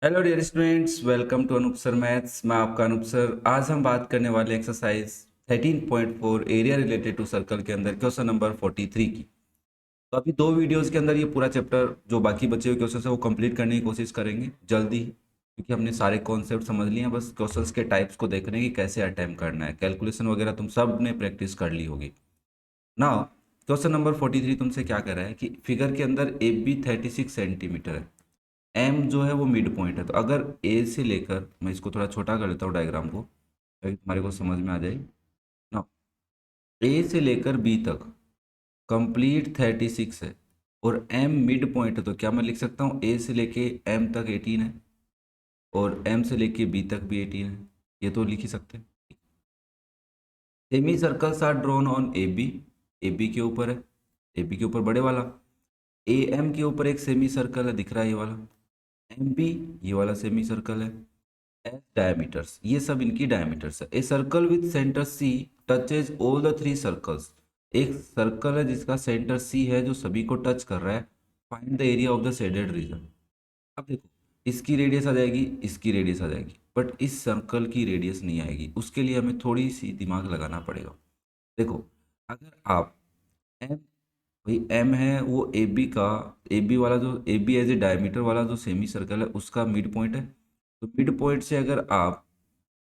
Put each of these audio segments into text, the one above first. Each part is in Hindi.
Hello dear students, welcome to Anoop sir maths. मैं आपका अनूप सर। आज हम बात करने वाले exercise 13.4 area related to circle के अंदर क्वेश्चन नंबर 43 की। तो अभी दो वीडियोस के अंदर ये पूरा चैप्टर जो बाकी बचे हुए क्वेश्चन है वो कंप्लीट करने की कोशिश करेंगे जल्दी ही, क्योंकि हमने सारे कॉन्सेप्ट समझ लिए हैं। बस क्वेश्चंस के टाइप्स को देखने की कैसे अटेम्प्ट करना है, कैलकुलेशन वगैरह तुम सब ने प्रैक्टिस कर ली होगी। नाउ क्वेश्चन नंबर 43 तुमसे क्या कर रहा है कि फिगर के अंदर ए बी 36 सेंटीमीटर है, एम जो है वो मिड पॉइंट है। तो अगर ए से लेकर, मैं इसको थोड़ा छोटा कर लेता हूँ डायग्राम को ताकि तुम्हारे को समझ में आ जाए ना। ए से लेकर बी तक कंप्लीट 36 है और एम मिड पॉइंट है, तो क्या मैं लिख सकता हूँ ए से लेके एम तक 18 है और एम से लेके बी तक भी 18 है। ये तो लिख ही सकते हैं। Semi circles are drawn on A B, A B के ऊपर है, ए बी के ऊपर बड़े वाला। ए एम के ऊपर एक सेमी सर्कल है, दिख रहा है ये वाला। एम बी ये वाला सेमी सर्कल है। एस डायमीटर्स, ये सब इनकी डायमीटर्स है। A circle with centre C touches all the three circles, एक सर्कल है जिसका सेंटर सी है जो सभी को टच कर रहा है। Find the area of the shaded region. अब देखो, इसकी रेडियस आ जाएगी, इसकी रेडियस आ जाएगी, बट इस सर्कल की रेडियस नहीं आएगी। उसके लिए हमें थोड़ी सी दिमाग लगाना पड़ेगा। देखो, अगर आप एम, भाई एम है वो ए बी का, ए बी वाला जो A B as a diameter वाला जो सेमी सर्कल है उसका मिड पॉइंट है। तो मिड पॉइंट से अगर आप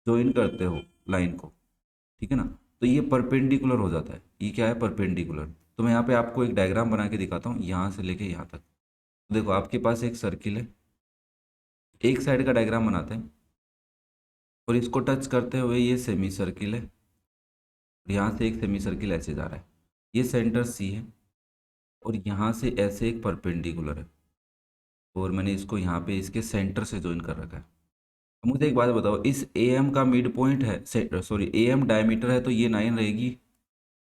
ज्वाइन करते हो लाइन को, ठीक है ना, तो ये परपेंडिकुलर हो जाता है। ये क्या है? परपेंडिकुलर। तो मैं यहाँ पे आपको एक डायग्राम बना के दिखाता हूँ, यहाँ से लेके यहाँ तक। तो देखो, आपके पास एक सर्किल है, एक साइड का डायग्राम बनाते हैं और इसको टच करते हुए ये सेमी सर्किल है और यहाँ से एक सेमी सर्किल ऐसे जा रहा है। ये सेंटर सी है और यहाँ से ऐसे एक परपेंडिकुलर है और मैंने इसको यहाँ पे इसके सेंटर से ज्वाइन कर रखा है। अब मुझे एक बात बताओ, इस ए एम का मिड पॉइंट है, सॉरी ए एम डायमीटर है, तो ये 9 रहेगी,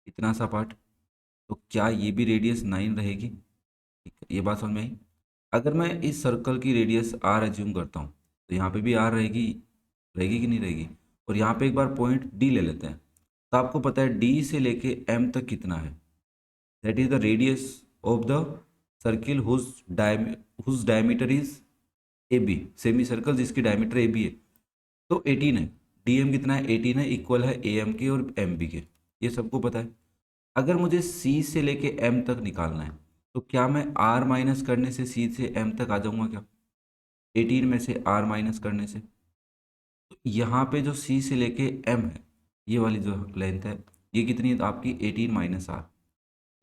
इतना सा पार्ट। तो क्या ये भी रेडियस 9 रहेगी? ठीक है, ये बात समझ में आई। अगर मैं इस सर्कल की रेडियस आर एज्यूम करता हूँ तो यहाँ पे भी आर रहेगी, रहेगी कि नहीं रहेगी? और यहाँ पे एक बार पॉइंट डी ले लेते हैं। तो आपको पता है डी से लेके एम तक कितना है? That is the radius of the circle whose diameter is A B, semi circle जिसकी डायमीटर ए बी है। तो 18 है। डी एम कितना है? 18 है, इक्वल है ए एम के और एम बी के। ये सबको पता है। अगर मुझे सी से लेके एम तक निकालना है तो क्या मैं आर माइनस करने से सी से एम तक आ जाऊंगा क्या? 18 में से आर माइनस करने से। तो यहाँ पे जो सी से लेके एम है, ये वाली जो लेंथ है, ये कितनी है? तो आपकी 18 माइनस आर,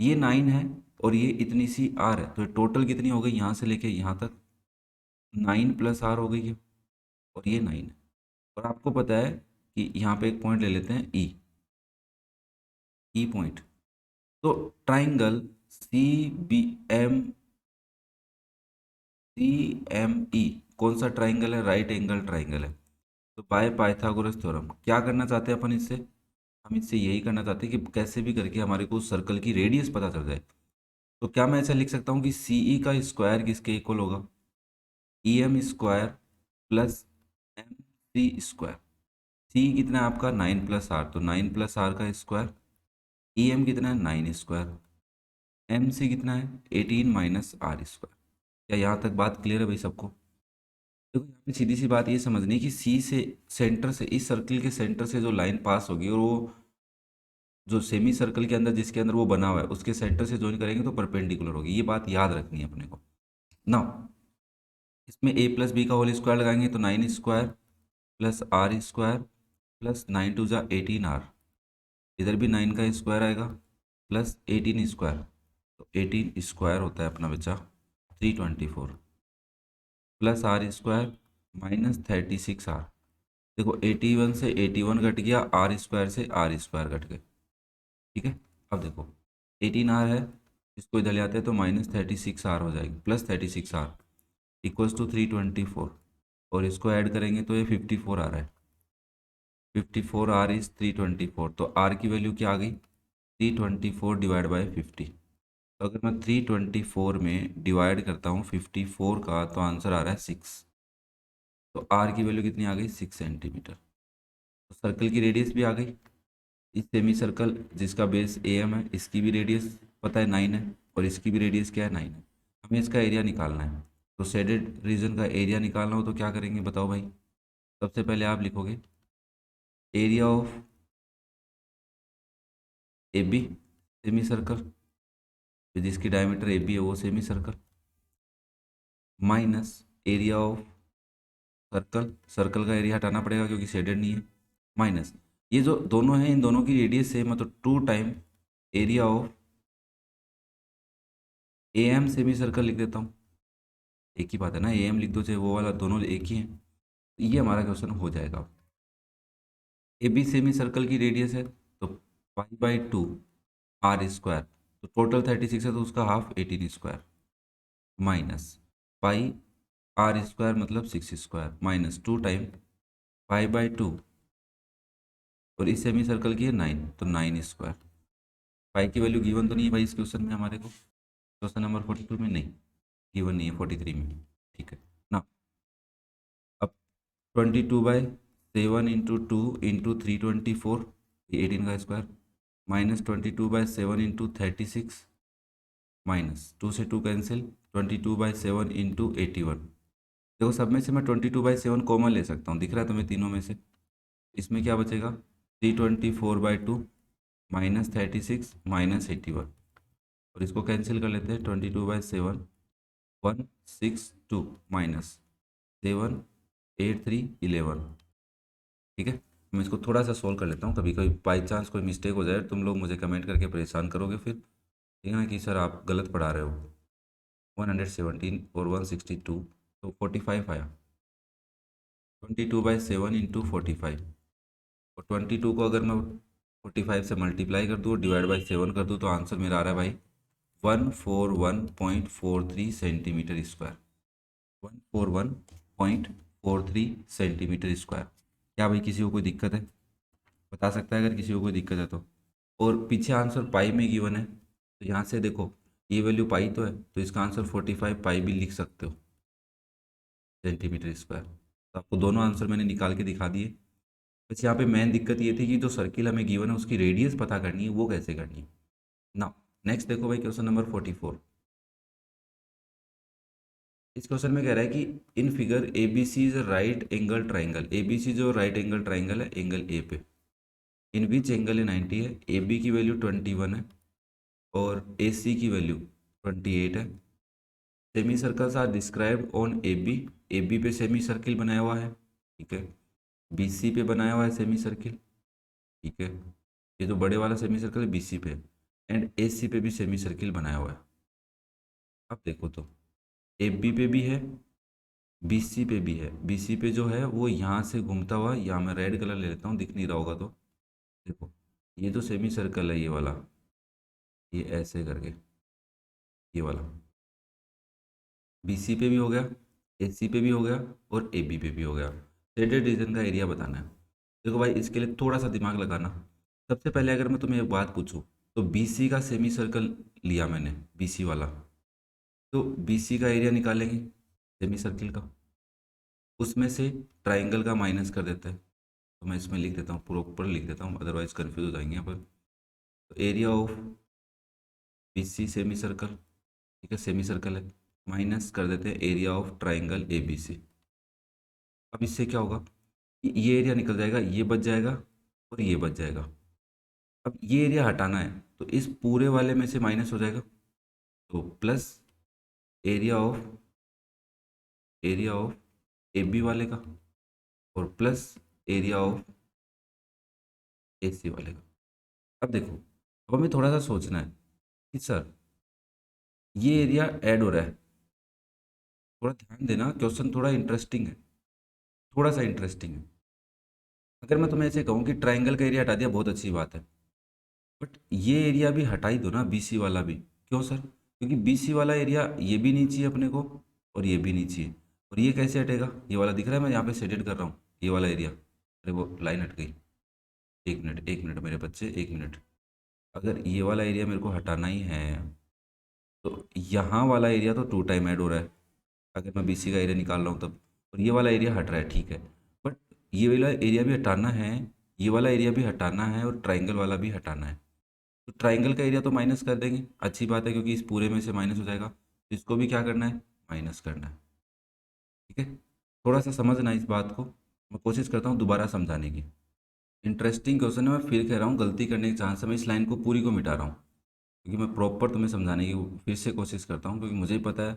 ये 9 है और ये इतनी सी आर है। तो टोटल कितनी हो गई यहाँ से लेके यहाँ तक? 9 प्लस आर हो गई है और ये 9 है। और आपको पता है कि यहाँ पे एक पॉइंट ले लेते हैं ई, ई पॉइंट। तो triangle C B M, C M E कौन सा ट्राइंगल है? राइट एंगल ट्राइंगल है। तो बाय पाइथागोरस थ्योरम क्या करना चाहते हैं अपन इससे? हम इससे यही करना चाहते हैं कि कैसे भी करके हमारे को सर्कल की रेडियस पता चल जाए। तो क्या मैं ऐसा लिख सकता हूँ कि सी ई का स्क्वायर किसके इक्वल होगा? E M square plus M C square. C कितना है आपका? 9 प्लस आर, तो 9 प्लस आर का स्क्वायर। ई एम कितना है? 9 स्क्वायर। एम सी कितना है? 18 माइनस आर स्क्वायर। क्या यहाँ तक बात क्लियर है भाई सबको? देखो, यहाँ पे सीधी सी बात ये समझनी है कि सी से, सेंटर से, इस सर्किल के सेंटर से जो लाइन पास होगी और वो जो सेमी सर्कल के अंदर जिसके अंदर वो बना हुआ है उसके सेंटर से ज्वाइन करेंगे तो परपेंडिकुलर होगी। ये बात याद रखनी है अपने को ना। इसमें ए प्लस बी का होल स्क्वायर लगाएंगे तो 9 square plus R square plus 9 two जा 18 आर। इधर भी 9 का स्क्वायर आएगा प्लस 18 स्क्वायर। तो 18 स्क्वायर होता है अपना बच्चा 324 plus R square minus 36 R. देखो 81 से 81 कट गया, आर स्क्वायर से आर स्क्वायर कट गए। ठीक है, अब देखो 18 आर है, इसको इधर ले आते हैं तो माइनस 36 आर हो जाएगी प्लस 36 आर इक्वल्स टू 324। और इसको ऐड करेंगे तो ये 54 आ रहा है। 54 आर इज 324, तो आर की वैल्यू क्या आ गई? 324 डिवाइड बाई 50। तो अगर मैं 324 में डिवाइड करता हूँ 54 का तो आंसर आ रहा है 6। तो आर की वैल्यू कितनी आ गई? 6 सेंटीमीटर। तो सर्कल की रेडियस भी आ गई। इस सेमी सर्कल जिसका बेस ए एम है, इसकी भी रेडियस पता है 9 है और इसकी भी रेडियस क्या है? 9 है। हमें इसका एरिया निकालना है। तो शेडेड रीजन का एरिया निकालना हो तो क्या करेंगे बताओ भाई। सबसे पहले आप लिखोगे area of A B semi circle, जिसकी डायमीटर ए बी है वो semi circle, minus area of circle, circle का एरिया हटाना पड़ेगा क्योंकि शेडेड नहीं है, माइनस ये जो दोनों हैं इन दोनों की रेडियस सेम है तो 2 time area of A M semi circle लिख देता हूँ। एक ही बात है ना, ए एम लिख दो चाहे वो वाला, दोनों एक ही हैं। ये हमारा क्वेश्चन हो जाएगा। ए बी सेमी सर्कल की रेडियस है तो π/2 आर स्क्वायर, तो टोटल 36 है तो उसका half 18 square, minus pi R square मतलब 6 स्क्वायर, माइनस 2 टाइम π/2 और इस सेमी सर्कल की है 9 तो 9 स्क्वायर। पाई की वैल्यू गिवन तो नहीं है भाई इस क्वेश्चन में हमारे को, क्वेश्चन नंबर 42 में नहीं गिवन नहीं है, 43 में। ठीक है ना। अब 22/7 इंटू 2 इंटू 324, ये 18 का स्क्वायर, माइनस 22/7 इंटू 36, माइनस 2 से 2 कैंसिल, 22/7 इंटू 81। देखो सब में से मैं 22/7 कॉमन ले सकता हूँ, दिख रहा है तुम्हें तीनों में से। इसमें क्या बचेगा 324/2 माइनस 36 माइनस 81, और इसको कैंसिल कर लेते हैं 22/7 162 माइनस 7 8 3 11। ठीक है, मैं इसको थोड़ा सा सोल्व कर लेता हूँ, कभी कभी बाई चांस कोई मिस्टेक हो जाए तुम लोग मुझे कमेंट करके परेशान करोगे फिर, ठीक है ना, कि सर आप गलत पढ़ा रहे हो। 117 और 162 तो 45 आया, 22/7 इंटू 45, और 22 को अगर मैं 45 से मल्टीप्लाई कर दूँ डिवाइड बाई 7 कर दूँ तो आंसर मेरा आ रहा है भाई 141.43 सेंटीमीटर स्क्वायर, 141.43 सेंटीमीटर स्क्वायर। क्या भाई किसी को कोई दिक्कत है, बता सकता है अगर किसी को कोई दिक्कत है तो। और पीछे आंसर पाई में गिवन है तो यहाँ से देखो ये वैल्यू पाई तो है तो इसका आंसर 45 पाई भी लिख सकते हो सेंटीमीटर स्क्वायर। तो आपको दोनों आंसर मैंने निकाल के दिखा दिए। बस यहाँ पे मेन दिक्कत ये थी कि जो सर्किल हमें गिवन है उसकी रेडियस पता करनी है, वो कैसे करनी है ना। नेक्स्ट देखो भाई क्वेश्चन नंबर 44। इस क्वेश्चन में कह रहा है कि in figure A B C is right angle triangle, A B C जो राइट एंगल ट्राइंगल है एंगल ए पे, इन विच एंगल है 90 है, ए बी की वैल्यू 21 है और ए सी की वैल्यू 28 है। Semi circles are described on A B, A B पे सेमी सर्किल बनाया हुआ है, ठीक है, बी सी पे बनाया हुआ है सेमी सर्किल, ठीक है, ये जो बड़े वाला सेमी सर्कल है बी सी पे, एंड ए सी पे भी सेमी सर्किल बनाया हुआ है। अब देखो तो ए बी पे भी है बी सी पे भी है, बी सी पे जो है वो यहाँ से घूमता हुआ, यहाँ मैं रेड कलर ले लेता हूँ दिख नहीं रहा होगा तो देखो, ये जो सेमी सर्कल है ये वाला, ये ऐसे करके ये वाला बी सी पे भी हो गया, ए सी पे भी हो गया और ए बी पे भी हो गया। शेडेड रीजन का एरिया बताना है। देखो भाई इसके लिए थोड़ा सा दिमाग लगाना। सबसे पहले अगर मैं तुम्हें एक बात पूछूं तो बी सी का सेमी सर्कल लिया मैंने, बी सी वाला, तो बी सी का एरिया निकालेंगे सेमी सर्किल का, उसमें से ट्राइंगल का माइनस कर देते हैं, तो मैं इसमें लिख देता हूँ प्रॉपर लिख देता हूँ अदरवाइज कन्फ्यूज हो जाएंगे यहाँ पर। तो area of B C semi circle, ठीक है सेमी सर्कल है, माइनस कर देते हैं area of triangle A B C. अब इससे क्या होगा, ये एरिया निकल जाएगा, ये बच जाएगा और ये बच जाएगा। अब ये एरिया हटाना है तो इस पूरे वाले में से माइनस हो जाएगा, तो plus area of A B वाले का और plus area of A C वाले का। अब देखो अब हमें थोड़ा सा सोचना है कि सर ये एरिया ऐड हो रहा है, थोड़ा ध्यान देना क्वेश्चन थोड़ा इंटरेस्टिंग है, थोड़ा सा इंटरेस्टिंग है। अगर मैं तुम्हें ऐसे कहूँ कि ट्राइंगल का एरिया हटा दिया बहुत अच्छी बात है, बट ये एरिया भी हटा ही दो ना बीसी वाला भी। क्यों सर, क्योंकि बीसी वाला एरिया ये भी नहीं चाहिए अपने को और ये भी नहीं चाहिए, और ये कैसे हटेगा, ये वाला दिख रहा है मैं यहाँ पे शेडेड कर रहा हूँ ये वाला एरिया, अरे वो लाइन हट गई, एक मिनट मेरे बच्चे एक मिनट। अगर ये वाला एरिया मेरे को हटाना ही है तो यहाँ वाला एरिया तो 2 टाइम ऐड हो रहा है अगर मैं बीसी का एरिया निकाल रहा हूँ तब, और ये वाला एरिया हट रहा है ठीक है, बट ये वाला एरिया भी हटाना है, ये वाला एरिया भी हटाना है और ट्राइंगल वाला भी हटाना है। तो ट्राइंगल का एरिया तो माइनस कर देंगे, अच्छी बात है क्योंकि इस पूरे में से माइनस हो जाएगा, तो इसको भी क्या करना है माइनस करना है। ठीक है, थोड़ा सा समझना इस बात को, मैं कोशिश करता हूँ दोबारा समझाने की। इंटरेस्टिंग क्वेश्चन है, मैं फिर कह रहा हूँ, गलती करने के चांस है, मैं इस लाइन को पूरी को मिटा रहा हूँ क्योंकि मैं प्रॉपर तुम्हें समझाने की फिर से कोशिश करता हूँ, क्योंकि मुझे ही पता है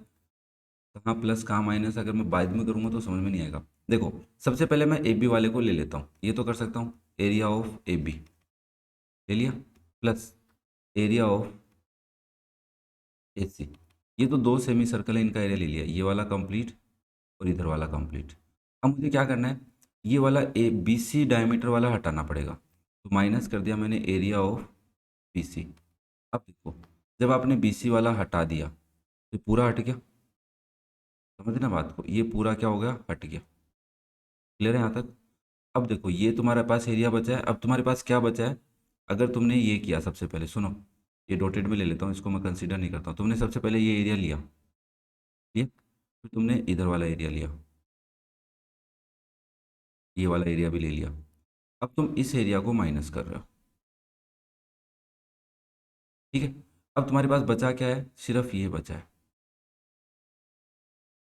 कहाँ प्लस कहाँ माइनस, अगर मैं बाद में करूँगा तो समझ में नहीं आएगा। देखो, सबसे पहले मैं ए बी वाले को ले लेता हूँ, ये तो कर सकता हूँ, एरिया ऑफ ए बी ले लिया, प्लस एरिया ऑफ ए सी। ये तो दो सेमी सर्कल है, इनका एरिया ले लिया, ये वाला कंप्लीट और इधर वाला कंप्लीट। अब मुझे क्या करना है, ये वाला ए बी सी डायमीटर वाला हटाना पड़ेगा, तो माइनस कर दिया मैंने एरिया ऑफ बी सी। अब देखो, जब आपने बी सी वाला हटा दिया तो पूरा हट गया, समझना बात को, ये पूरा क्या हो गया, हट गया। क्लियर है यहाँ तक? अब देखो, ये तुम्हारे पास एरिया बचा है, अब तुम्हारे पास क्या बचा है, अगर तुमने ये किया, सबसे पहले सुनो, ये डॉटेड में ले लेता हूँ, इसको मैं कंसीडर नहीं करता हूँ। तुमने सबसे पहले ये एरिया लिया, ये फिर तुमने इधर वाला एरिया लिया, ये वाला एरिया भी ले लिया। अब तुम इस एरिया को माइनस कर रहे हो, ठीक है। अब तुम्हारे पास बचा क्या है, सिर्फ ये बचा है,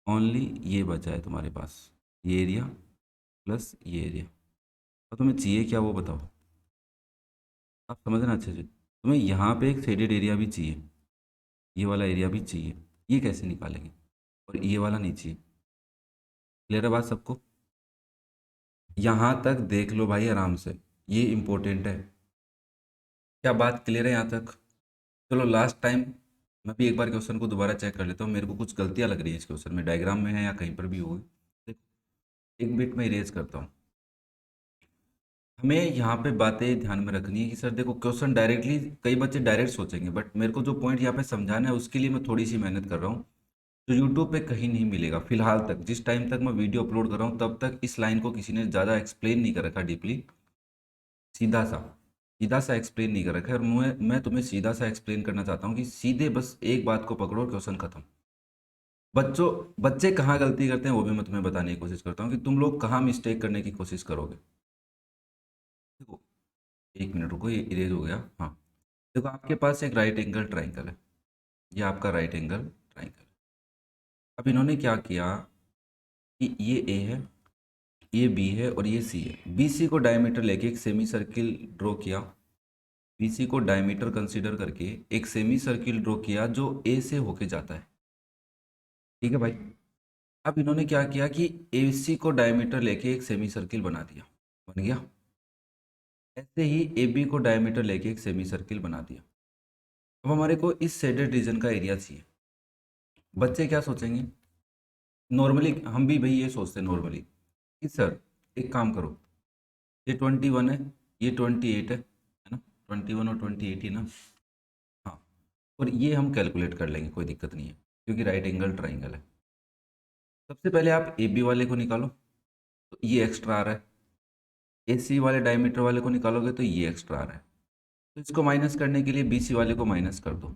ओनली ये बचा है तुम्हारे पास, ये एरिया प्लस ये एरिया। अब तुम्हें चाहिए क्या वो बताओ, आप समझना अच्छे से। तुम्हें यहाँ पे एक शेडेड एरिया भी चाहिए, ये वाला एरिया भी चाहिए, ये कैसे निकालेंगे, और ये वाला नहीं चाहिए। क्लियर है बात सबको? यहाँ तक देख लो भाई आराम से, ये इंपॉर्टेंट है। क्या बात क्लियर है यहाँ तक? चलो लास्ट टाइम मैं भी एक बार क्वेश्चन को दोबारा चेक कर लेता हूँ, मेरे को कुछ गलतियाँ लग रही है इस क्वेश्चन में, डायग्राम में है या कहीं पर भी होगी। देखो, एक बिट में इरेज करता हूँ। हमें यहाँ पे बातें ध्यान में रखनी है कि सर देखो, क्वेश्चन डायरेक्टली कई बच्चे डायरेक्ट सोचेंगे, बट मेरे को जो पॉइंट यहाँ पे समझाना है उसके लिए मैं थोड़ी सी मेहनत कर रहा हूँ, जो यूट्यूब पे कहीं नहीं मिलेगा फिलहाल तक। जिस टाइम तक मैं वीडियो अपलोड कर रहा हूँ तब तक इस लाइन को किसी ने ज़्यादा एक्सप्लेन नहीं कर रखा डीपली, सीधा सा, सीधा सा एक्सप्लेन नहीं कर रखा है। और मैं तुम्हें सीधा सा एक्सप्लेन करना चाहता हूँ कि सीधे बस एक बात को पकड़ो और क्वेश्चन खत्म। बच्चों, बच्चे कहाँ गलती करते हैं वो भी मैं तुम्हें बताने की कोशिश करता हूँ कि तुम लोग कहाँ मिस्टेक करने की कोशिश करोगे। देखो, एक मिनट रुको, ये इरेज हो गया, हाँ। देखो, आपके पास एक राइट एंगल ट्राइंगल है, ये आपका राइट एंगल ट्राइंगल। अब इन्होंने क्या किया कि ये ए है, ये बी है और ये सी है। बी सी को डायमीटर लेके एक सेमी सर्किल ड्रॉ किया, बी सी को डायमीटर कंसीडर करके एक सेमी सर्किल ड्रॉ किया जो ए से होके जाता है, ठीक है भाई। अब इन्होंने क्या किया कि ए सी को डायमीटर लेके एक सेमी सर्किल बना दिया, बन गया। ऐसे ही ए बी को डायमीटर लेके एक सेमी सर्किल बना दिया। अब हमारे को इस शेडेड रीजन का एरिया चाहिए। बच्चे क्या सोचेंगे, नॉर्मली हम भी भाई ये सोचते हैं नॉर्मली कि सर एक काम करो, ये 21 है, ये 28 है ना, 21 और 28 ही ना, हाँ। और ये हम कैलकुलेट कर लेंगे, कोई दिक्कत नहीं है, क्योंकि राइट एंगल ट्राइंगल है। सबसे पहले आप ए बी वाले को निकालो, तो ये एक्स्ट्रा आ रहा है। ए सी वाले डायमीटर वाले को निकालोगे तो ये एक्स्ट्रा आ रहा है। तो इसको माइनस करने के लिए बी सी वाले को माइनस कर दो।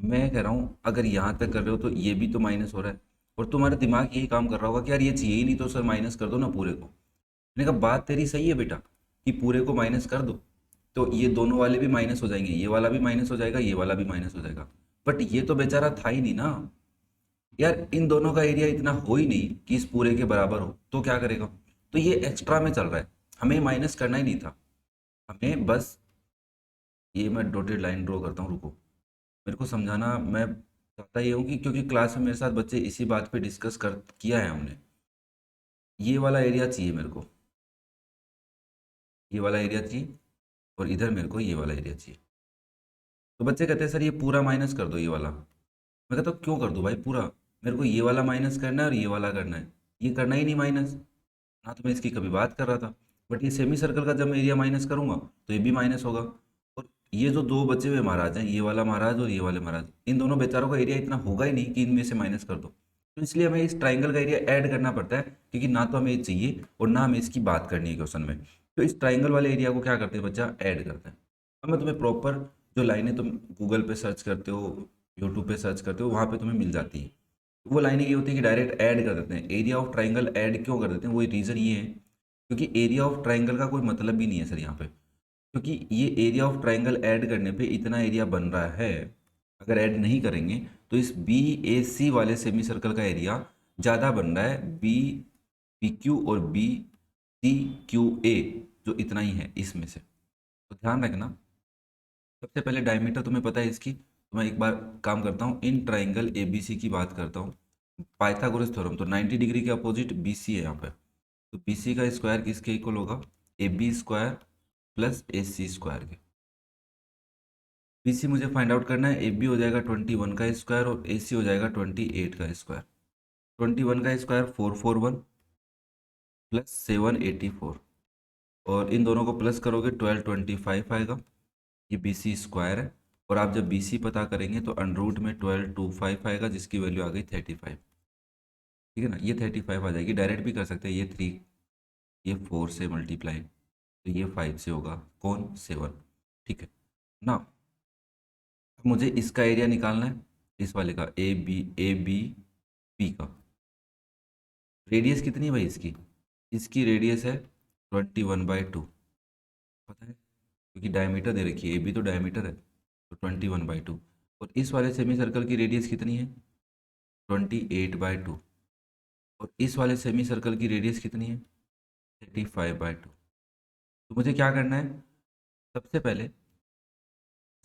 मैं कह रहा हूँ अगर यहाँ तक कर रहे हो तो ये भी तो माइनस हो रहा है, और तुम्हारा दिमाग यही काम कर रहा होगा कि यार ये चाहिए ही नहीं तो सर माइनस कर दो ना पूरे को। मैंने कहा बात तेरी सही है बेटा कि पूरे को माइनस कर दो, तो ये दोनों वाले भी माइनस हो जाएंगे, ये वाला भी माइनस हो जाएगा, ये वाला भी माइनस हो जाएगा। बट ये तो बेचारा था ही नहीं ना यार, इन दोनों का एरिया इतना हो ही नहीं कि इस पूरे के बराबर हो, तो क्या करेगा। तो ये एक्स्ट्रा में चल रहा है, हमें माइनस करना ही नहीं था, हमें बस, ये मैं डॉटेड लाइन ड्रॉ करता हूँ, रुको। मेरे को समझाना, मैं चाहता ये हूँ कि क्योंकि क्लास में मेरे साथ बच्चे इसी बात पे डिस्कस कर किया है हमने, ये वाला एरिया चाहिए मेरे को, ये वाला एरिया चाहिए, और इधर मेरे को ये वाला एरिया चाहिए। तो बच्चे कहते हैं सर ये पूरा माइनस कर दो ये वाला। मैं कहता हूँ क्यों कर दूँ भाई पूरा, मेरे को ये वाला माइनस करना है और ये वाला करना है, ये करना ही नहीं माइनस ना, तो मैं इसकी कभी बात कर रहा था। बट ये सेमी सर्कल का जब मैं एरिया माइनस करूंगा तो ये भी माइनस होगा। और ये जो दो बचे हुए महाराज हैं, ये वाला महाराज और ये वाले महाराज, इन दोनों बेचारों का एरिया इतना होगा ही नहीं कि इनमें से माइनस कर दो। तो इसलिए हमें इस ट्राइंगल का एरिया ऐड करना पड़ता है, क्योंकि ना तो हमें ये चाहिए और ना हमें इसकी बात करनी है क्वेश्चन में। तो इस ट्राइंगल वाले एरिया को क्या करते हैं बच्चा, ऐड करते हैं। अब मैं तुम्हें प्रॉपर जो लाइनें तुम गूगल पे सर्च करते हो, यूट्यूब पे सर्च करते हो, वहाँ पे तुम्हें मिल जाती है। वो लाइनें ये होती है कि डायरेक्ट ऐड कर देते हैं, एरिया ऑफ ट्राइंगल ऐड क्यों कर देते हैं, वो रीज़न ये है क्योंकि एरिया ऑफ ट्राइंगल का कोई मतलब भी नहीं है सर यहाँ पे, क्योंकि ये एरिया ऑफ ट्राइंगल ऐड करने पे इतना एरिया बन रहा है। अगर ऐड नहीं करेंगे तो इस बी ए सी वाले सेमी सर्कल का एरिया ज़्यादा बन रहा है बी पी क्यू और बी सी क्यू ए, जो इतना ही है इसमें से। तो ध्यान रखना, सबसे पहले डायमीटर तुम्हें पता है इसकी, तो मैं एक बार काम करता हूँ, इन ट्राइंगल ए बी सी की बात करता हूँ। पाइथागोरस थ्योरम, तो 90 डिग्री के अपोजिट बी सी है यहाँ पे, तो बी सी का स्क्वायर किसके इक्वल होगा, A B square plus A C square के। बी सी मुझे फाइंड आउट करना है, ए बी हो जाएगा 21 का स्क्वायर और ए सी हो जाएगा 28 का स्क्वायर। 21 का स्क्वायर 441 प्लस 784, और इन दोनों को प्लस करोगे 1225 आएगा, ये बी सी स्क्वायर है। और आप जब बी सी पता करेंगे तो अंडरूट में 1225 आएगा, जिसकी वैल्यू आ गई 35। ठीक है ना, ये 35 आ जाएगी, डायरेक्ट भी कर सकते हैं, ये 3, ये 4 से मल्टीप्लाई, तो ये 5 से होगा कौन, 7। ठीक है ना, मुझे इसका एरिया निकालना है, इस वाले का, ए बी पी का। रेडियस कितनी है भाई इसकी, इसकी रेडियस है 21/2, पता है, क्योंकि डायमीटर दे रखी है, ए बी तो डायमीटर है, तो 21/2। और इस वाले सेमी सर्कल की रेडियस कितनी है, 28/2। और इस वाले सेमी सर्कल की रेडियस कितनी है, 35/2। तो मुझे क्या करना है, सबसे पहले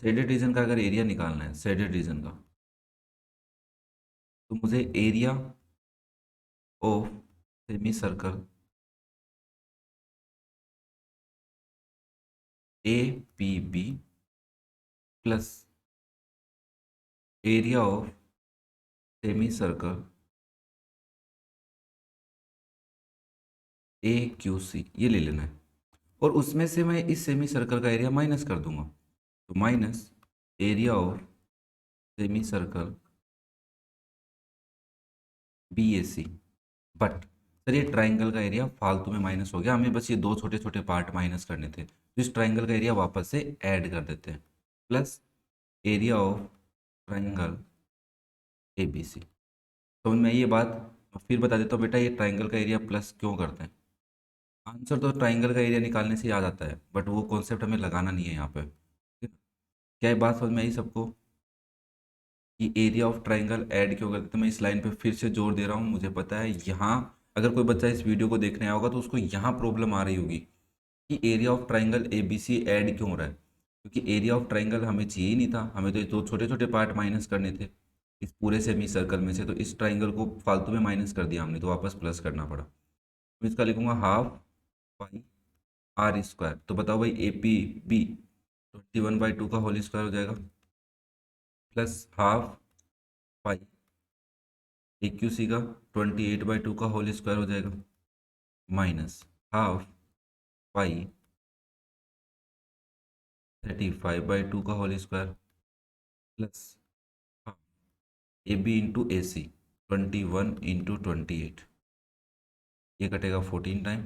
शेडेड रीजन का अगर एरिया निकालना है, शेडेड रीजन का, तो मुझे area of semi circle A P B plus area of semi circle A Q C, ये ले लेना है। और उसमें से मैं इस सेमी सर्कल का एरिया माइनस कर दूंगा, तो minus area of semi circle B A C. But sir ये ट्राइंगल का एरिया फालतू में माइनस हो गया, हमें बस ये दो छोटे छोटे पार्ट माइनस करने थे, तो इस ट्राइंगल का एरिया वापस से ऐड कर देते हैं, plus area of triangle A B C. तो मैं ये बात फिर बता देता हूँ बेटा, ये ट्राइंगल का एरिया प्लस क्यों करते हैं। आंसर तो ट्राइंगल का एरिया निकालने से याद आता है, बट वो कॉन्सेप्ट हमें लगाना नहीं है यहाँ पे, ठीक है? क्या ये बात समझ में आई सबको, कि एरिया ऑफ ट्राइंगल ऐड क्यों करते हैं। तो मैं इस लाइन पे फिर से जोर दे रहा हूँ, मुझे पता है यहाँ अगर कोई बच्चा इस वीडियो को देखने आया होगा तो उसको यहाँ प्रॉब्लम आ रही होगी कि area of triangle A B C add क्यों हो रहा है, क्योंकि एरिया ऑफ ट्राइंगल हमें चाहिए ही नहीं था, हमें तो ये दो छोटे छोटे पार्ट माइनस करने थे इस पूरे सेमी सर्कल में से, तो इस ट्राइंगल को फालतू में माइनस कर दिया हमने, तो वापस प्लस करना पड़ा। मैं इसका लिखूंगा हाफ पाई आर स्क्वायर। तो बताओ भाई, ए पी बी 21/2 का होल स्क्वायर हो जाएगा, प्लस हाफ पाई ए क्यू सी का 28/2 का होल स्क्वायर हो जाएगा, माइनस हाफ पाई 35/2 का whole square, plus half A B into A C 21/28, ये कटेगा 14 टाइम,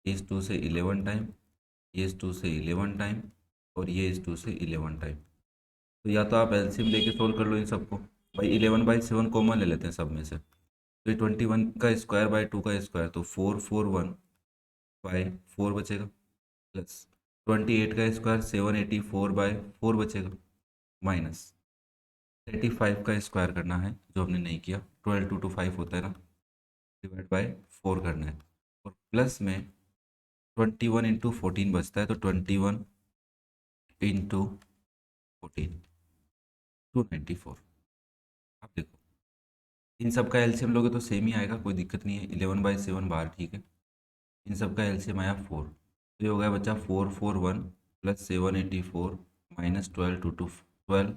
इस 2 से 11 टाइम, ये इस 2 से 11 टाइम, और ये इस 2 से 11 टाइम। तो या तो आप एलसीएम लेके सोल्व कर लो इन सबको, भाई 11/7 कॉमन ले लेते हैं सब में से, तो ये 21 का स्क्वायर बाई 2 का स्क्वायर, तो 441/4 बचेगा, प्लस 28 का स्क्वायर 784/4 बचेगा, माइनस 35 का स्क्वायर करना है जो हमने नहीं किया, 12 2 to 5 होता है ना, डिवाइड बाय 4 करना है, और प्लस में 21 × 14 बचता है, तो 21 × 14 294। आप देखो इन सब का एलसीएम लोगे तो सेम ही आएगा, कोई दिक्कत नहीं है, 11/7 बाहर, ठीक है। इन सब का एलसीएम आया 4, तो ये हो गया बच्चा 441 प्लस 784 माइनस 12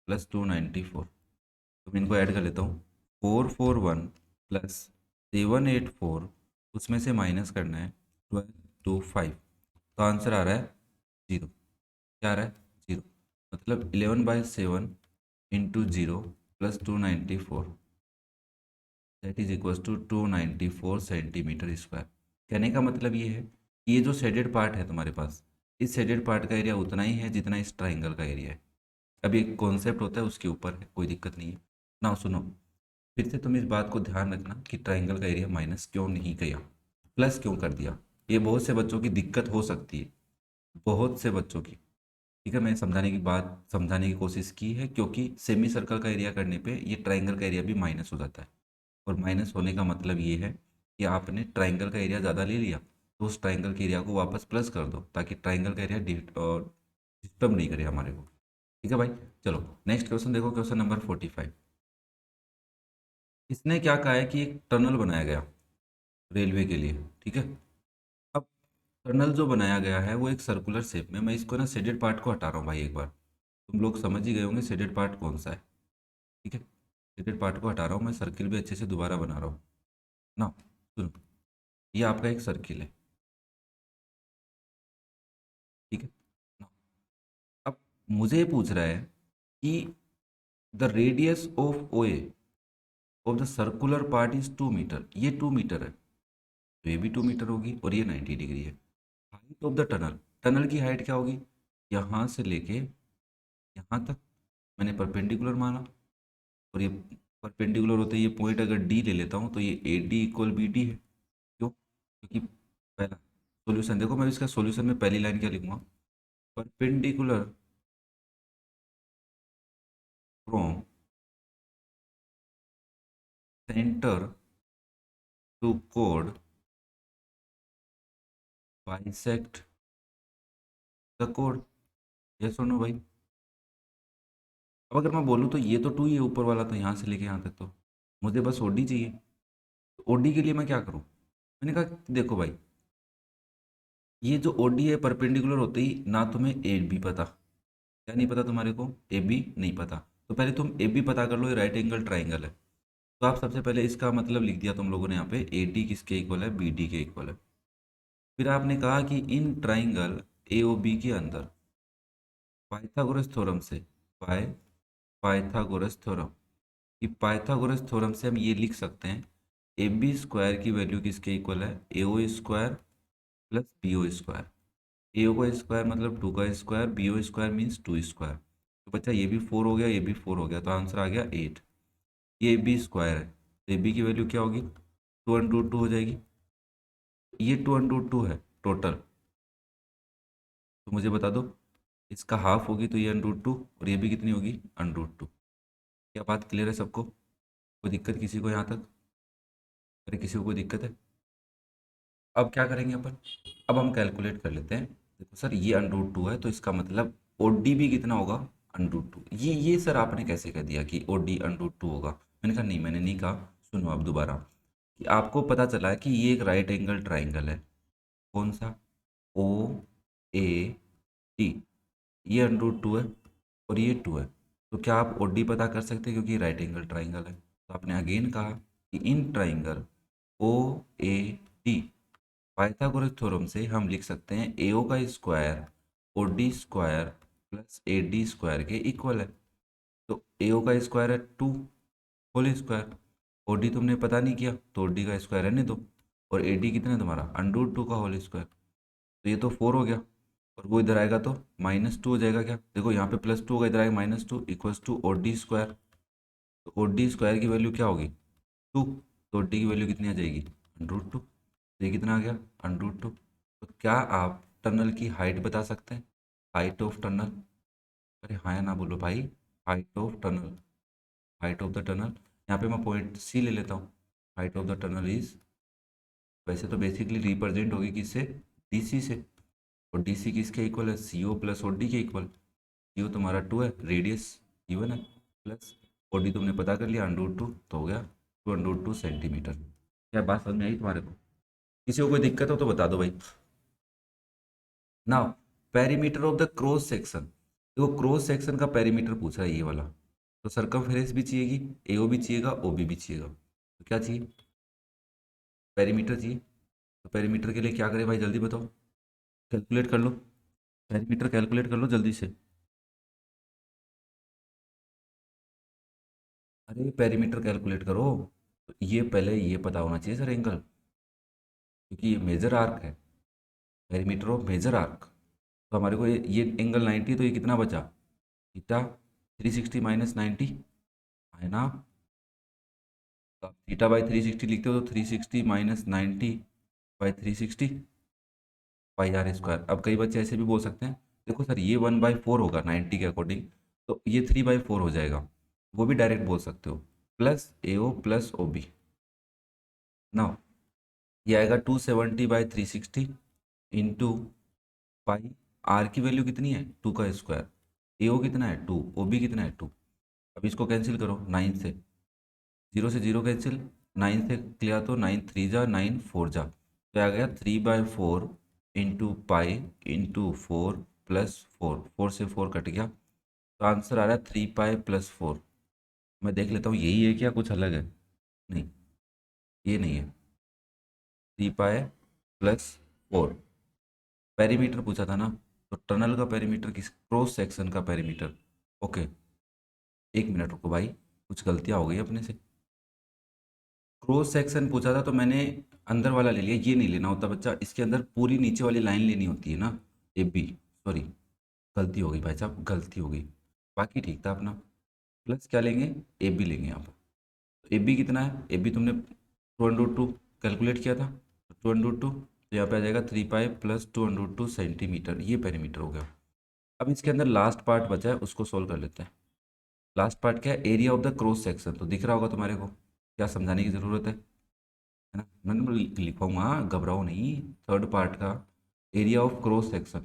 प्लस 294। तो मैं इनको ऐड कर लेता हूँ, 441 प्लस 784, उसमें से माइनस करना है 12 तो आंसर आ रहा है 0। क्या आ रहा है, 0। मतलब 11/7 into 0 plus 294, that is equal to 294 centimetre square. कहने का मतलब ये है कि ये जो शेडेड पार्ट है तुम्हारे पास, इस शेडेड पार्ट का एरिया उतना ही है जितना इस ट्राइंगल का एरिया है। अभी एक कॉन्सेप्ट होता है उसके ऊपर है, कोई दिक्कत नहीं है ना। सुनो फिर से, तुम इस बात को ध्यान रखना कि ट्राइंगल का एरिया माइनस क्यों नहीं किया, प्लस क्यों कर दिया। ये बहुत से बच्चों की दिक्कत हो सकती है, बहुत से बच्चों की। ठीक है, मैंने समझाने की कोशिश की है, क्योंकि सेमी सर्कल का एरिया करने पे ये ट्राइंगल का एरिया भी माइनस हो जाता है, और माइनस होने का मतलब ये है कि आपने ट्राइंगल का एरिया ज़्यादा ले लिया, तो उस ट्राइंगल के एरिया को वापस प्लस कर दो, ताकि ट्राइंगल का एरिया डिस्टर्ब नहीं करे हमारे को। ठीक है भाई। चलो नेक्स्ट क्वेश्चन देखो, क्वेश्चन नंबर 45। इसने क्या कहा है कि एक टनल बनाया गया रेलवे के लिए। ठीक है। अब टनल जो बनाया गया है वो एक सर्कुलर शेप में, मैं इसको ना शेडेड पार्ट को हटा रहा हूँ भाई एक बार, तुम लोग समझ ही गए होंगे शेडेड पार्ट कौन सा है। ठीक है, शेडेड पार्ट को हटा रहा हूँ मैं, सर्किल भी अच्छे से दोबारा बना रहा हूँ ना। सुनो, ये आपका एक सर्किल है। ठीक है ना। अब मुझे ये पूछ रहा है कि the radius of O A of the circular part is 2 metre, ये 2 मीटर है, तो ये भी 2 मीटर होगी, और ये 90 डिग्री है। Height of the tunnel, tunnel की हाइट क्या होगी, यहाँ से लेके यहाँ तक मैंने परपेंडिकुलर माना, और ये परपेंडिकुलर होते ये पॉइंट अगर डी ले लेता हूँ तो ये A D equal B D है। क्यों? क्योंकि पहला सॉल्यूशन देखो, मैं इसका सॉल्यूशन में पहली लाइन क्या लिखूंगा, perpendicular from centre to code bisect the code. Yes और नो भाई? अब अगर मैं बोलूँ तो ये तो टू ही है ऊपर वाला, तो यहाँ से लेके यहाँ तक तो मुझे बस ओडी चाहिए, तो ओडी के लिए मैं क्या करूँ? मैंने कहा देखो भाई, ये जो ओडी है परपेंडिकुलर होते ही ना तुम्हें ए बी पता, क्या नहीं पता तुम्हारे को, ए बी नहीं पता, तो पहले तुम ए बी पता कर लो, ये राइट एंगल ट्राइंगल है। तो आप सबसे पहले इसका मतलब लिख दिया तुम लोगों ने यहाँ पे, ए डी किसके इक्वल है, बी डी के इक्वल है। फिर आपने कहा कि in triangle A O B के अंदर पाइथागोरस थ्योरम से, पाए पाइथागोरस थ्योरम, कि पाइथागोरस थ्योरम से हम ये लिख सकते हैं ए बी स्क्वायर की वैल्यू किसके इक्वल है, A O square plus B O square. A O का स्क्वायर मतलब 2 का square, B O square means 2 square. तो बच्चा ये भी 4 हो गया, ये भी 4 हो गया, तो आंसर आ गया 8। ये ए बी स्क्वायर है, तो ए बी की वैल्यू क्या होगी, 2 √2 हो जाएगी। ये 2 √2 है टोटल, तो मुझे बता दो, इसका हाफ होगी तो ये √2, और ये भी कितनी होगी, √2। क्या बात क्लियर है सबको? कोई दिक्कत किसी को यहाँ तक? अरे किसी को कोई दिक्कत है? अब क्या करेंगे अपन, अब हम कैलकुलेट कर लेते हैं। देखो सर, ये √2 है, तो इसका मतलब ओडी भी कितना होगा, √2। ये सर आपने कैसे कह दिया कि ओडी √2 होगा? मैंने कहा नहीं, मैंने नहीं कहा। सुनो अब दोबारा, कि आपको पता चला है कि ये एक राइट एंगल ट्राइंगल है, कौन सा, ओ ए टी, ये √2 है, और ये 2 है, तो क्या आप ओडी पता कर सकते हैं, क्योंकि राइट एंगल ट्राइंगल है। तो आपने अगेन कहा कि in triangle O A T, Pythagoras theorem से हम लिख सकते हैं ए ओ का square O D square plus A D square के इक्वल है। तो ए ओ का स्क्वायर है 2 होल स्क्वायर, ओ डी तुमने पता नहीं किया, तो ओ डी का स्क्वायर रहने दो, और ए डी कितना है तुम्हारा, √2 का होल स्क्वायर, तो ये तो 4 हो गया, और वो इधर आएगा तो -2 हो जाएगा। क्या देखो, यहाँ पे +2 होगा, इधर आएगा -2 equals to O D square. तो ओ डी स्क्वायर की वैल्यू क्या होगी, 2, तो डी की वैल्यू कितनी आ जाएगी, √2। ये कितना आ गया, √2। तो क्या आप टनल की हाइट बता सकते हैं, हाइट ऑफ टनल? अरे हाँ या ना बोलो भाई, height of tunnel, height of the tunnel, यहाँ पे मैं पॉइंट सी ले लेता हूँ। Height of the tunnel is, वैसे तो बेसिकली रिप्रेजेंट होगी किससे, डी सी से, और डी सी किसके इक्वल है, सी ओ प्लस ओ डी के इक्वल। सी ओ तुम्हारा 2 है, रेडियस गिवन है, प्लस ओ डी तुमने पता कर लिया, √2, तो हो गया 2 √2 सेंटीमीटर। क्या बात समझ में आई तुम्हारे को? किसी को कोई दिक्कत हो तो बता दो भाई। Now perimeter of the cross section, देखो क्रॉस सेक्शन का पेरीमीटर पूछा है ये वाला, तो सरकमफेरेंस भी चाहिएगी, एओ भी चाहिएगा, ओबी भी चाहिएगा, तो क्या चाहिए, पेरीमीटर चाहिए। तो पेरीमीटर के लिए क्या करें भाई, जल्दी बताओ, कैलकुलेट कर लो, पेरीमीटर कैलकुलेट कर लो जल्दी से। अरे पेरीमीटर कैलकुलेट करो, तो ये पहले ये पता होना चाहिए सर एंगल, क्योंकि ये मेजर आर्क है, पेरीमीटर ऑफ मेजर आर्क। तो हमारे को ये एंगल 90, तो ये कितना बचा, थीटा 360 - 90 है ना। तो आप थीटा बाई 360 लिखते हो, तो 360 - 90 बाई 360 पाई आर स्क्वायर। अब कई बच्चे ऐसे भी बोल सकते हैं देखो सर ये 1/4 होगा 90 के अकॉर्डिंग, तो ये 3/4 हो जाएगा, वो भी डायरेक्ट बोल सकते हो, प्लस AO प्लस OB ना, ये आएगा 270/360 इंटू पाई। आर की वैल्यू कितनी है 2 का स्क्वायर, AO कितना है 2, OB कितना है 2। अब इसको कैंसिल करो 9 से, 0 से 0 कैंसिल, 9 से किया तो 9 3 जा 9 4 जा, तो आ गया 3/4 इंटू पाई इंटू 4 प्लस 4 से 4 कट गया, तो आंसर आ रहा है 3π+4। मैं देख लेता हूँ यही है क्या कुछ अलग है, नहीं ये नहीं है, 3π+4। पेरीमीटर पूछा था ना, तो टनल का पेरीमीटर किस, क्रॉस सेक्शन का पेरीमीटर। ओके, एक मिनट रुको भाई, कुछ गलतियाँ हो गई अपने से। क्रॉस सेक्शन पूछा था तो मैंने अंदर वाला ले लिया, ये नहीं लेना होता बच्चा, इसके अंदर पूरी नीचे वाली लाइन लेनी होती है ना, AB, सॉरी गलती हो गई भाई साहब, गलती हो गई, बाकी ठीक था अपना। प्लस क्या लेंगे, AB लेंगे आप। तो AB कितना है, AB तुमने 2√2 कैलकुलेट किया था, तो 2√2, तो यहाँ पे आ जाएगा 3π+2√2 सेंटीमीटर, ये पेरीमीटर हो गया। अब इसके अंदर लास्ट पार्ट बचा है, उसको सोल्व कर लेते हैं। लास्ट पार्ट क्या है, area of the cross section, तो दिख रहा होगा तुम्हारे को, क्या समझाने की ज़रूरत है ना, मैंने लिखूंगा, घबराओ नहीं। थर्ड पार्ट का एरिया ऑफ क्रॉस सेक्शन,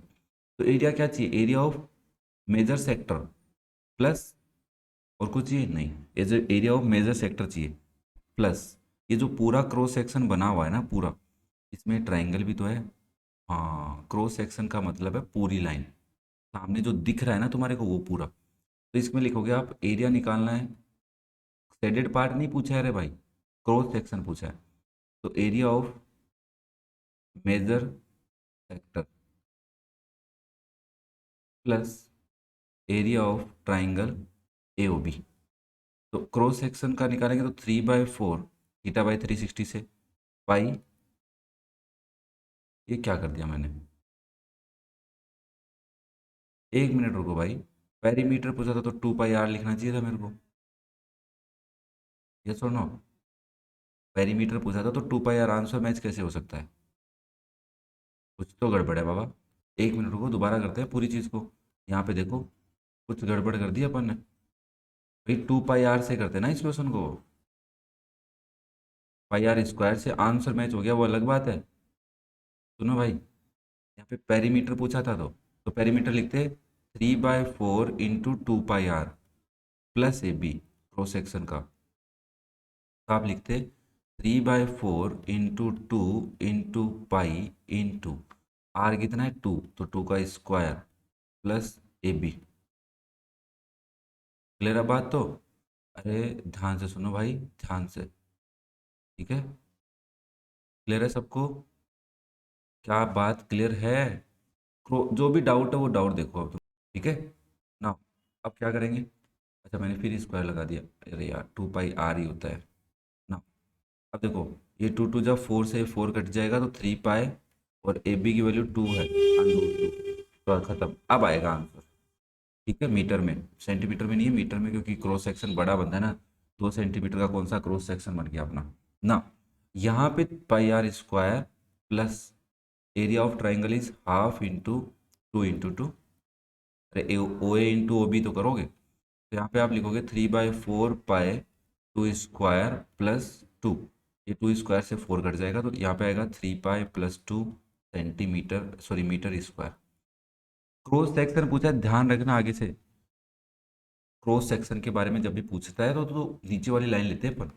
तो एरिया क्या चाहिए, area of major sector plus, और कुछ चाहिए नहीं, as area of major sector चाहिए, प्लस ये जो पूरा क्रॉस सेक्शन बना हुआ है ना पूरा, इसमें ट्राइंगल भी तो है। हाँ, क्रॉस सेक्शन का मतलब है पूरी लाइन, सामने जो दिख रहा है ना तुम्हारे को वो पूरा, तो इसमें लिखोगे आप एरिया निकालना है, शेडेड पार्ट नहीं पूछा है रे भाई, क्रॉस सेक्शन पूछा है, तो area of major sector plus area of triangle AOB। तो क्रॉस सेक्शन का निकालेंगे तो 3/4 θ/360 से पाई, ये क्या कर दिया मैंने, एक मिनट रुको भाई, पेरीमीटर पूछा था तो 2πr लिखना चाहिए था मेरे को, ये सुनो, पेरीमीटर पूछा था तो 2πr आंसर मैच कैसे हो सकता है, कुछ तो गड़बड़ है बाबा। एक मिनट रुको, दोबारा करते हैं पूरी चीज़ को, यहाँ पे देखो कुछ गड़बड़ कर दी अपन ने भाई, 2πr से करते ना इस क्वेश्चन को, πr² से आंसर मैच हो गया वो अलग बात है। सुनो भाई, यहाँ पे पेरीमीटर पूछा था तो पेरीमीटर लिखते 3/4 into 2πr plus AB cross section का, तो आप लिखते 3/4 into 2 into pi into R कितना है 2, तो 2 का स्क्वायर प्लस AB। क्लियर है बात तो, अरे ध्यान से सुनो भाई, ध्यान से, ठीक है, क्लियर है सबको, क्या बात क्लियर है, जो भी डाउट है वो डाउट देखो अब तुम, ठीक है ना। अब क्या करेंगे, अच्छा मैंने फिर स्क्वायर लगा दिया, अरे यार 2πr ही होता है ना। अब देखो ये 2 जब 4 से 4 कट जाएगा तो 3π, और AB की वैल्यू 2 है, √2, तो खत्म, अब आएगा आंसर, ठीक है, मीटर में, सेंटीमीटर में नहीं है, मीटर में, क्योंकि क्रॉस सेक्शन बड़ा बनता है ना, 2 सेंटीमीटर का कौन सा क्रॉस सेक्शन बन गया अपना ना। यहाँ पे πr² plus area of triangle is half into 2 into 2, अरे OA इंटू OB तो करोगे, तो यहाँ पे आप लिखोगे 3/4π 2 स्क्वायर प्लस 2, ये 2 स्क्वायर से 4 कट जाएगा, तो यहाँ पे आएगा 3π+2 centimetre, sorry metre square. Cross section पूछा है, ध्यान रखना आगे से, क्रॉस सेक्शन के बारे में जब भी पूछता है तो नीचे वाली लाइन लेते हैं अपन,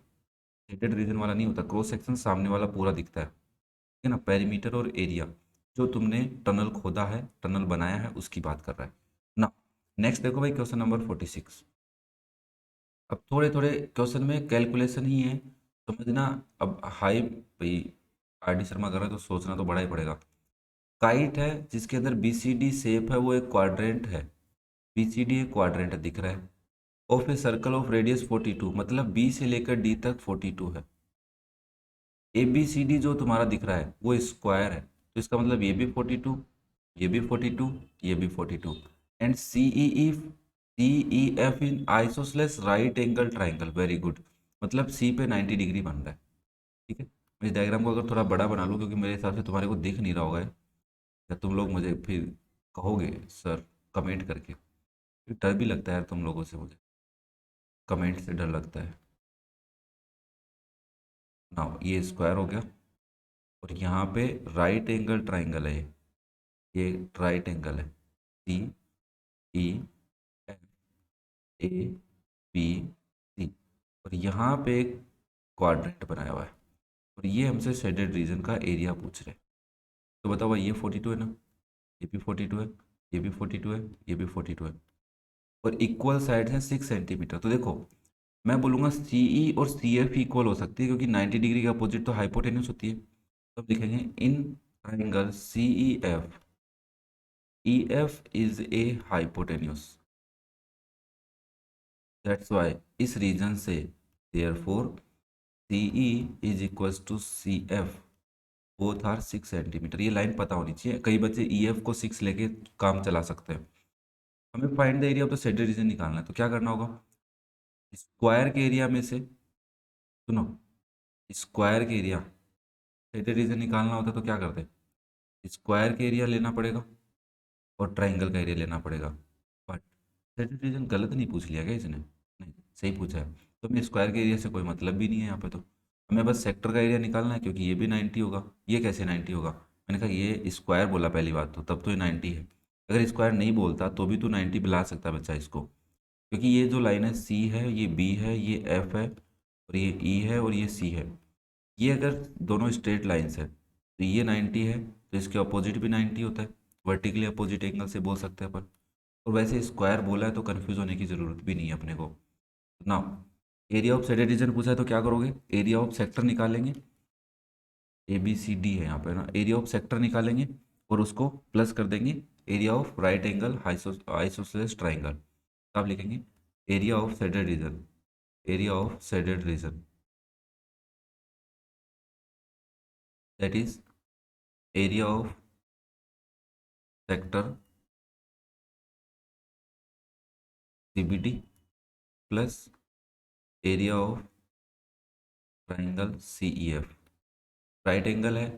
शेडेड रीजन वाला नहीं होता, क्रॉस सेक्शन सामने वाला पूरा दिखता है, ठीक है ना, पेरीमीटर और एरिया, जो तुमने टनल खोदा है, टनल बनाया है, उसकी बात कर रहा है ना। नेक्स्ट देखो भाई क्वेश्चन नंबर 46। अब थोड़े थोड़े क्वेश्चन में कैलकुलेशन ही है, समझना। अब हाई भाई RD शर्मा कर रहा है तो सोचना तो बड़ा ही पड़ेगा। काइट है जिसके अंदर BCD शेप है, वो एक क्वाड्रेंट है, BCD एक क्वाड्रेंट है दिख रहा है, of a circle of radius 42, मतलब B से लेकर D तक 42 है। ABCD जो तुम्हारा दिख रहा है वो स्क्वायर है, तो इसका मतलब ये भी 42, ये भी 42, ये भी 42, and CEF in isosceles right angle triangle, very good, मतलब C पे 90 डिग्री बन रहा है, ठीक है। मैं इस डायग्राम को अगर थोड़ा बड़ा बना लूँ, क्योंकि मेरे हिसाब से तुम्हारे को दिख नहीं रहा होगा, या तुम लोग मुझे फिर कहोगे सर कमेंट करके। डर भी लगता है यार तुम लोगों से, मुझे कमेंट से डर लगता है ना। ये स्क्वायर हो गया, और यहाँ पे राइट एंगल ट्राइंगल है ये राइट एंगल है। सी ई एफ ए बी सी, और यहाँ पे एक क्वाड्रेंट बनाया हुआ है, और ये हमसे शेडेड रीजन का एरिया पूछ रहे हैं। तो बताओ भाई, ये 42 है ना, ये भी 42 है, ये भी 42 है, ये भी 42 है, और इक्वल साइड है 6 सेंटीमीटर। तो देखो, मैं बोलूँगा सी ई और सी एफ इक्वल हो सकती है, क्योंकि 90 डिग्री के अपोजिट तो हाइपोटेन्यूस होती है। तो अब लिखेंगे in triangle C E F is a hypotenuse, that's why इस रीजन से therefore C E is equals to C F, both are 6 centimetre. ये लाइन पता होनी चाहिए, कई बच्चे ई एफ को 6 लेके काम चला सकते हैं। हमें find the area of the shaded region निकालना है, तो क्या करना होगा, स्क्वायर के एरिया में से, सुनो, स्क्वायर के एरिया, शेडेड रीजन निकालना होता है तो क्या करते हैं, स्क्वायर के एरिया लेना पड़ेगा और ट्राइंगल का एरिया लेना पड़ेगा। बट शेडेड रीजन गलत नहीं पूछ लिया क्या इसने, नहीं सही पूछा है। तो हमें स्क्वायर के एरिया से कोई मतलब भी नहीं है यहाँ पे, तो हमें बस सेक्टर का एरिया निकालना है, क्योंकि ये भी 90 होगा। ये कैसे 90 होगा, मैंने कहा ये स्क्वायर बोला पहली बात, तो तब तो ये 90 है। अगर स्क्वायर नहीं बोलता तो भी तो 90 बुला सकता है बच्चा इसको, क्योंकि ये जो लाइन है सी है, ये बी है, ये एफ है, और ये ई है, और ये सी है। ये अगर दोनों स्ट्रेट लाइन्स है तो ये 90 है, तो इसके अपोजिट भी 90 होता है, वर्टिकली अपोजिट एंगल से बोल सकते हैं अपन। और वैसे स्क्वायर बोला है तो कन्फ्यूज होने की ज़रूरत भी नहीं है अपने को। Now area of shaded region पूछा है तो क्या करोगे, एरिया ऑफ सेक्टर निकालेंगे। ए बी सी डी है यहाँ पे ना, एरिया ऑफ सेक्टर निकालेंगे और उसको प्लस कर देंगे area of right angle isosceles triangle. आप लिखेंगे area of shaded region, area of shaded region, that is area of sector CBD plus area of triangle CEF। Right angle है,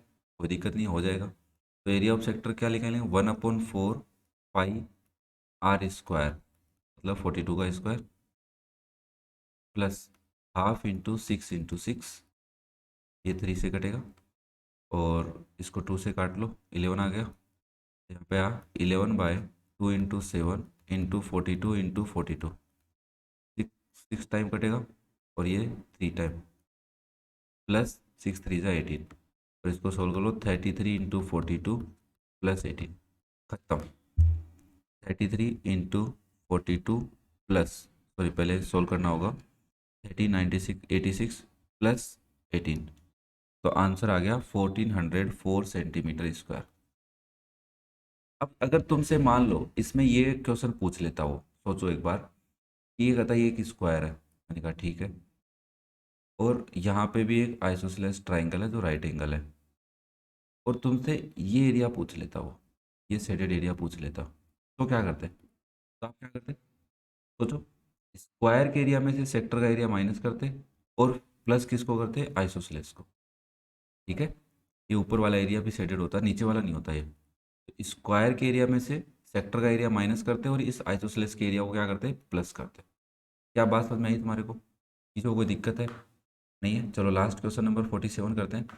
कोई दिक्कत नहीं, हो जाएगा। तो एरिया ऑफ सेक्टर क्या लिखेंगे, 1/4 पाई आर स्क्वायर, मतलब 42 का स्क्वायर, प्लस हाफ इंटू 6 ये 3 से कटेगा, और इसको 2 से काट लो, 11 आ गया। यहाँ पे 11/2 इंटू 7 इंटू 42 इंटू 42, 6 टाइम कटेगा, और ये 3 टाइम, प्लस 6 3 = 18, और इसको सोल्व कर लो, 33 इंटू 42 प्लस 18, खत्म। 33 इंटू 42 प्लस, सॉरी पहले सोल्व करना होगा, 86 प्लस 18, तो आंसर आ गया 1404 सेंटीमीटर स्क्वायर। अब अगर तुमसे मान लो इसमें ये क्वेश्चन पूछ लेता हो, सोचो एक बार, ये कहता है ये एक स्क्वायर है, मैंने कहा ठीक है, और यहाँ पे भी एक आइसोसेलेस ट्राइंगल है जो राइट एंगल है, और तुमसे ये एरिया पूछ लेता हो, ये शेडेड एरिया पूछ लेता, तो क्या करते, तो आप क्या करते, सोचो, स्क्वायर के एरिया में से सेक्टर का एरिया माइनस करते, और प्लस किसको करते, आइसोसेलेस को। ठीक है, ये ऊपर वाला एरिया भी शेडेड होता है, नीचे वाला नहीं होता ये। तो स्क्वायर के एरिया में से सेक्टर का एरिया माइनस करते, और इस आइसोसेलेस के एरिया को क्या करते, प्लस करते। क्या बात समझ में आई तुम्हारे को, इसमें कोई दिक्कत है, नहीं है। चलो लास्ट क्वेश्चन नंबर 47 करते हैं,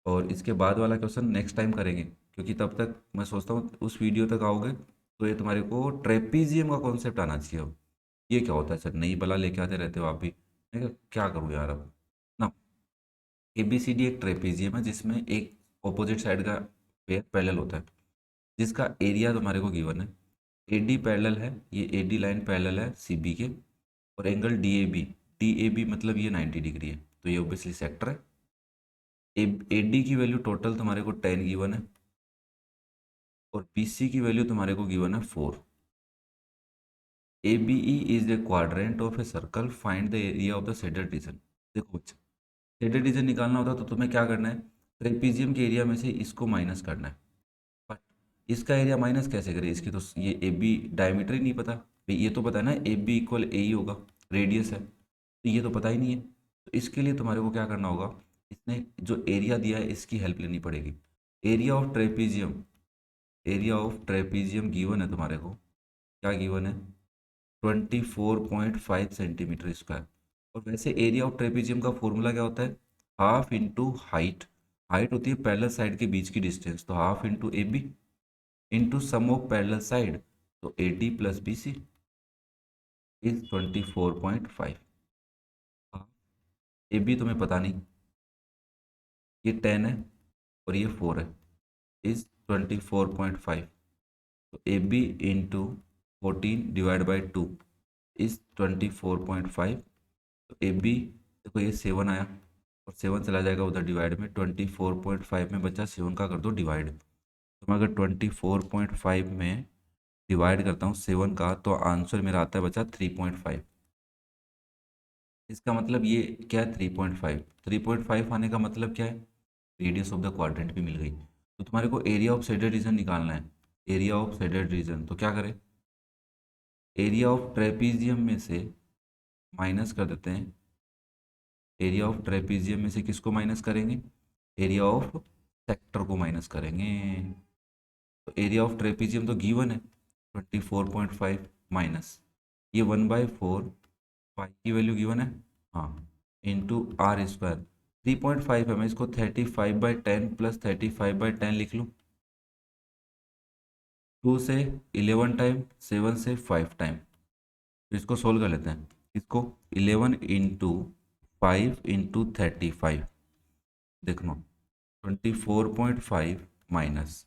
और इसके बाद वाला क्वेश्चन नेक्स्ट टाइम करेंगे, क्योंकि तब तक मैं सोचता हूँ उस वीडियो तक आओगे तो ये तुम्हारे को ट्रेपीजियम का कॉन्सेप्ट आना चाहिए। अब ये क्या होता है सर, नई बला लेके आते रहते हो आप भी, मैं कहा, क्या करूँ यार अब ना। ABCD एक ट्रेपीजियम है जिसमें एक ऑपोजिट साइड का पेयर पैरेलल होता है, जिसका एरिया तुम्हारे को गिवन है। AD पैरेलल है, ये AD लाइन पैरेलल है CB के, और एंगल DAB मतलब ये 90 डिग्री है, तो ये ऑब्वियसली सेक्टर है। AD की वैल्यू टोटल तुम्हारे को 10 गिवन है, और BC की वैल्यू तुम्हारे को गिवन है 4। ABE is the quadrant of a circle, find the area of the shaded region. देखो बच्चा, शेडेड रीजन निकालना होता तो तुम्हें क्या करना है, ट्रेपीजियम के एरिया में से इसको माइनस करना है। बट इसका एरिया माइनस कैसे करें, इसकी तो ये AB डायमीटर ही नहीं पता भाई, ये तो पता है ना AB = AE होगा, रेडियस है, तो ये तो पता ही नहीं है। तो इसके लिए तुम्हारे को क्या करना होगा, इसने जो एरिया दिया है इसकी हेल्प लेनी पड़ेगी। Area of trapezium area of trapezium given है तुम्हारे को, क्या गिवन है, 24.5 सेंटीमीटर स्क्वायर। और वैसे एरिया ऑफ ट्रेपीजियम का फॉर्मूला क्या होता है, हाफ इंटू हाइट, हाइट होती है पैरेलल साइड के बीच की डिस्टेंस, तो half into A B into sum of parallel side, तो A D plus B C is 24.5। A B तुम्हें पता नहीं, ये 10 है और ये 4 है, इज 24.5। तो A B into 14 divide by 2 is 24.5। तो ए बी देखो ये 7 आया और 7 चला जाएगा उधर डिवाइड में, 24.5 में बचा 7 का कर दो डिवाइड। तो मैं अगर 24.5 में डिवाइड करता हूँ 7 का, तो आंसर मेरा आता है बचा 3.5। इसका मतलब ये क्या है, 3.5। 3.5 आने का मतलब क्या है, रेडियस ऑफ द क्वाड्रेंट भी मिल गई। तो तुम्हारे को एरिया ऑफ शेडेड रीजन निकालना है, एरिया ऑफ शेडेड रीजन, तो क्या करें, एरिया ऑफ ट्रेपीजियम में से माइनस कर देते हैं, एरिया ऑफ ट्रेपीजियम में से किसको माइनस करेंगे, एरिया ऑफ सेक्टर को माइनस करेंगे। तो एरिया ऑफ ट्रेपीजियम तो गिवन है 24.5 माइनस ये 1/4, पाई की वैल्यू गिवन है, हाँ, इंटू आर स्क्वायर। 3.5 है, मैं इसको 35/10 प्लस 35/10 लिख लूँ। 2 से 11 टाइम, 7 से 5 टाइम, तो इसको सोल्व कर लेते हैं। इसको 11 इंटू 5 इंटू 35, देखो 24.5 माइनस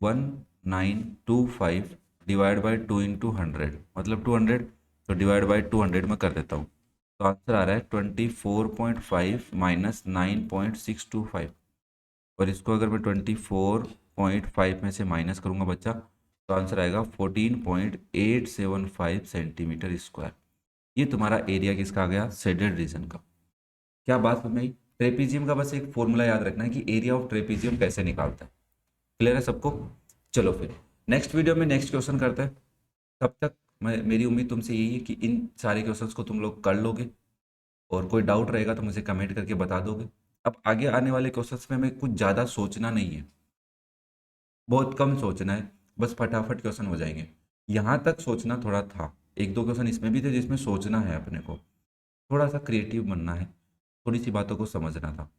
1925 डिवाइड बाई 2 इंटू 100, मतलब 200, तो डिवाइड बाई 200 में कर देता हूँ। तो आंसर आ रहा है 24.5 माइनस 9.625। और इसको अगर मैं 24.5 में से माइनस करूँगा बच्चा, तो आंसर आएगा 14.875 सेंटीमीटर स्क्वायर। ये तुम्हारा एरिया किसका आ गया, शेडेड रीजन का। क्या बात समझ में आई। ट्रेपीजियम का बस एक फॉर्मूला याद रखना है कि एरिया ऑफ ट्रेपीजियम कैसे निकालता है। क्लियर है सबको। चलो फिर नेक्स्ट वीडियो में नेक्स्ट क्वेश्चन करते हैं। तब तक मेरी उम्मीद तुमसे यही है कि इन सारे क्वेश्चंस को तुम लोग कर लोगे, और कोई डाउट रहेगा तो मुझे कमेंट करके बता दोगे। अब आगे आने वाले क्वेश्चंस में हमें कुछ ज़्यादा सोचना नहीं है, बहुत कम सोचना है, बस फटाफट क्वेश्चन हो जाएंगे। यहाँ तक सोचना थोड़ा था, एक दो क्वेश्चन इसमें भी थे जिसमें सोचना है, अपने को थोड़ा सा क्रिएटिव बनना है, थोड़ी सी बातों को समझना था।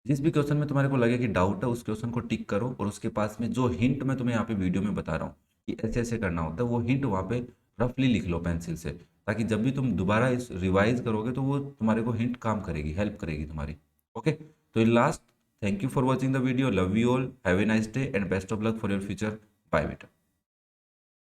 जिस भी क्वेश्चन में तुम्हारे को लगे कि डाउट है, उस क्वेश्चन को टिक करो और उसके पास में जो हिंट मैं तुम्हें यहाँ पे वीडियो में बता रहा हूँ कि ऐसे ऐसे करना होता है, वो हिंट वहाँ पे रफली लिख लो पेंसिल से, ताकि जब भी तुम दोबारा इस रिवाइज करोगे तो वो तुम्हारे को हिंट काम करेगी, हेल्प करेगी तुम्हारी। ओके, तो in last, thank you for watching the video, love you all, have a nice day and best of luck for your future, bye बेटा।